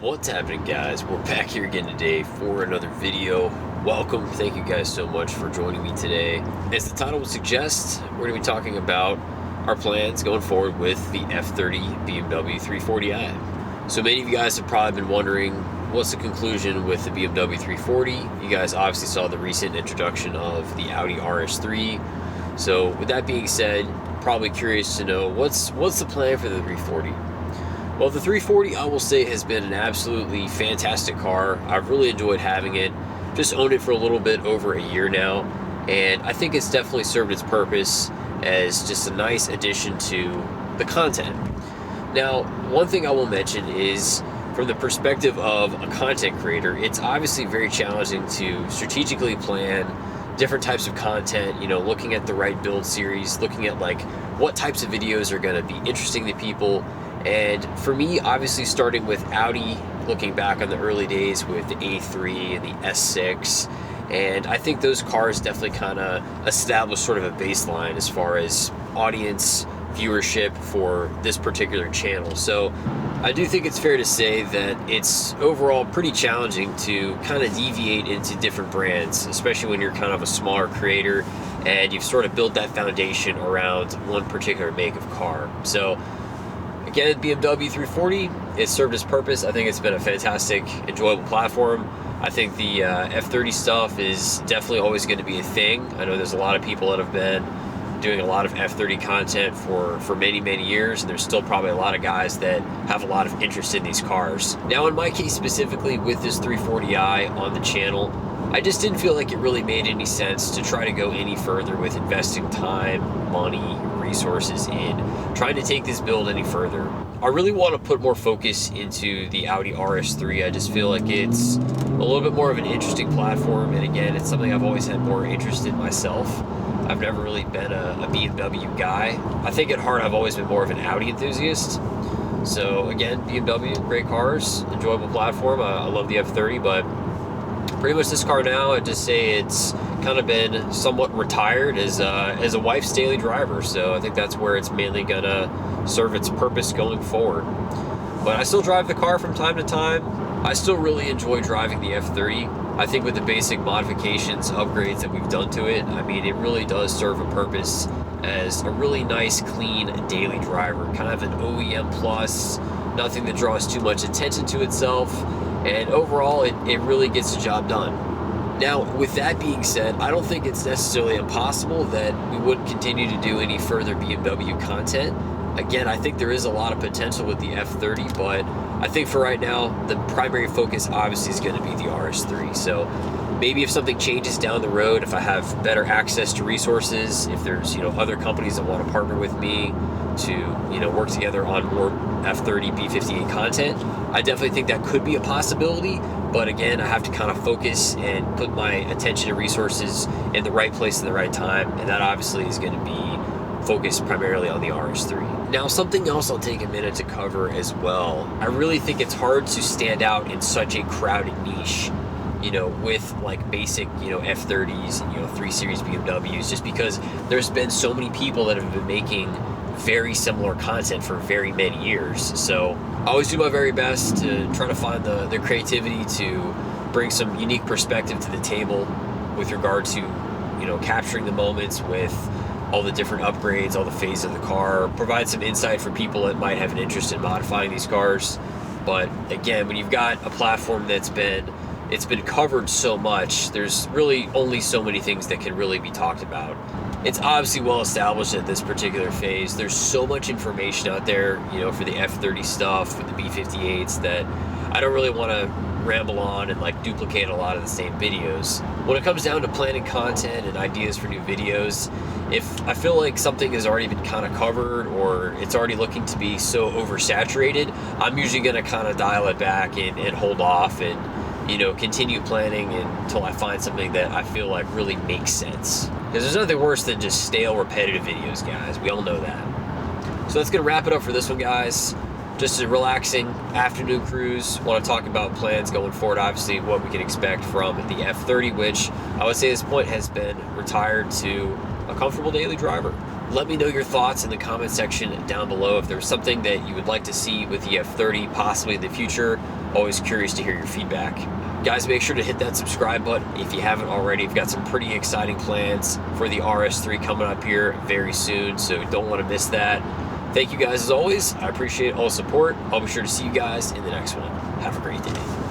What's happening, guys? We're back here again today for another video. Welcome. Thank you guys so much for joining me today. As the title would suggest, we're going to be talking about our plans going forward with the F30 BMW 340i. So many of you guys have probably been wondering, what's the conclusion with the BMW 340? You guys obviously saw the recent introduction of the Audi RS3. So with that being said, probably curious to know what's the plan for the 340? Well, the 340, I will say, has been an absolutely fantastic car. I've really enjoyed having it. Just owned it for a little bit over a year now, and I think it's definitely served its purpose as just a nice addition to the content. Now, one thing I will mention is, from the perspective of a content creator, it's obviously very challenging to strategically plan different types of content, looking at the right build series, looking at like what types of videos are going to be interesting to people. And for me, obviously starting with Audi, looking back on the early days with the A3 and the S6, and I think those cars definitely kind of established sort of a baseline as far as audience viewership for this particular channel. So I do think it's fair to say that it's overall pretty challenging to kind of deviate into different brands, especially when you're kind of a smaller creator and you've sort of built that foundation around one particular make of car. So again, BMW 340, it's served its purpose. I think it's been a fantastic, enjoyable platform. I think the F30 stuff is definitely always going to be a thing. I know there's a lot of people that have been doing a lot of F30 content for many, many years, and there's still probably a lot of guys that have a lot of interest in these cars. Now, in my case specifically with this 340i on the channel, I just didn't feel like it really made any sense to try to go any further with investing time, money, resources in trying to take this build any further. I really want to put more focus into the Audi RS3. I just feel like it's a little bit more of an interesting platform, and again, it's something I've always had more interest in myself. I've never really been a BMW guy. I think at heart I've always been more of an Audi enthusiast. So again, BMW, great cars, enjoyable platform. I love the F30, but pretty much this car now, I'd just say it's kind of been somewhat retired as a wife's daily driver. So I think that's where it's mainly gonna serve its purpose going forward. But I still drive the car from time to time. I still really enjoy driving the F30. I think with the basic modifications, upgrades that we've done to it, I mean, it really does serve a purpose as a really nice, clean daily driver. Kind of an OEM plus, nothing that draws too much attention to itself. And overall, it really gets the job done. Now, with that being said, I don't think it's necessarily impossible that we wouldn't continue to do any further BMW content. Again, I think there is a lot of potential with the F30, but I think for right now, the primary focus obviously is going to be the RS3. So maybe if something changes down the road, if I have better access to resources, if there's other companies that want to partner with me to work together on more F30 B58 content, I definitely think that could be a possibility. But again, I have to kind of focus and put my attention and resources in the right place at the right time, and that obviously is going to be focused primarily on the RS3. Now, something else I'll take a minute to cover as well. I really think it's hard to stand out in such a crowded niche, with like basic, F30s and 3 Series BMWs, just because there's been so many people that have been making very similar content for very many years. So I always do my very best to try to find the creativity to bring some unique perspective to the table with regard to, capturing the moments with all the different upgrades, all the phases of the car, provide some insight for people that might have an interest in modifying these cars. But again, when you've got a platform it's been covered so much, there's really only so many things that can really be talked about. It's obviously well established at this particular phase. There's so much information out there, for the F30 stuff, with the B58s, that I don't really want to ramble on and like duplicate a lot of the same videos. When it comes down to planning content and ideas for new videos, if I feel like something has already been kind of covered or it's already looking to be so oversaturated, I'm usually going to kind of dial it back and hold off and continue planning until I find something that I feel like really makes sense. Because there's nothing worse than just stale, repetitive videos, guys. We all know that. So that's going to wrap it up for this one, guys. Just a relaxing afternoon cruise. Want to talk about plans going forward, obviously what we can expect from the F30, which I would say at this point has been retired to a comfortable daily driver. Let me know your thoughts in the comment section down below. If there's something that you would like to see with the F30 possibly in the future, always curious to hear your feedback. Guys, make sure to hit that subscribe button if you haven't already. We've got some pretty exciting plans for the RS3 coming up here very soon, so don't want to miss that. Thank you guys as always. I appreciate all the support. I'll be sure to see you guys in the next one. Have a great day.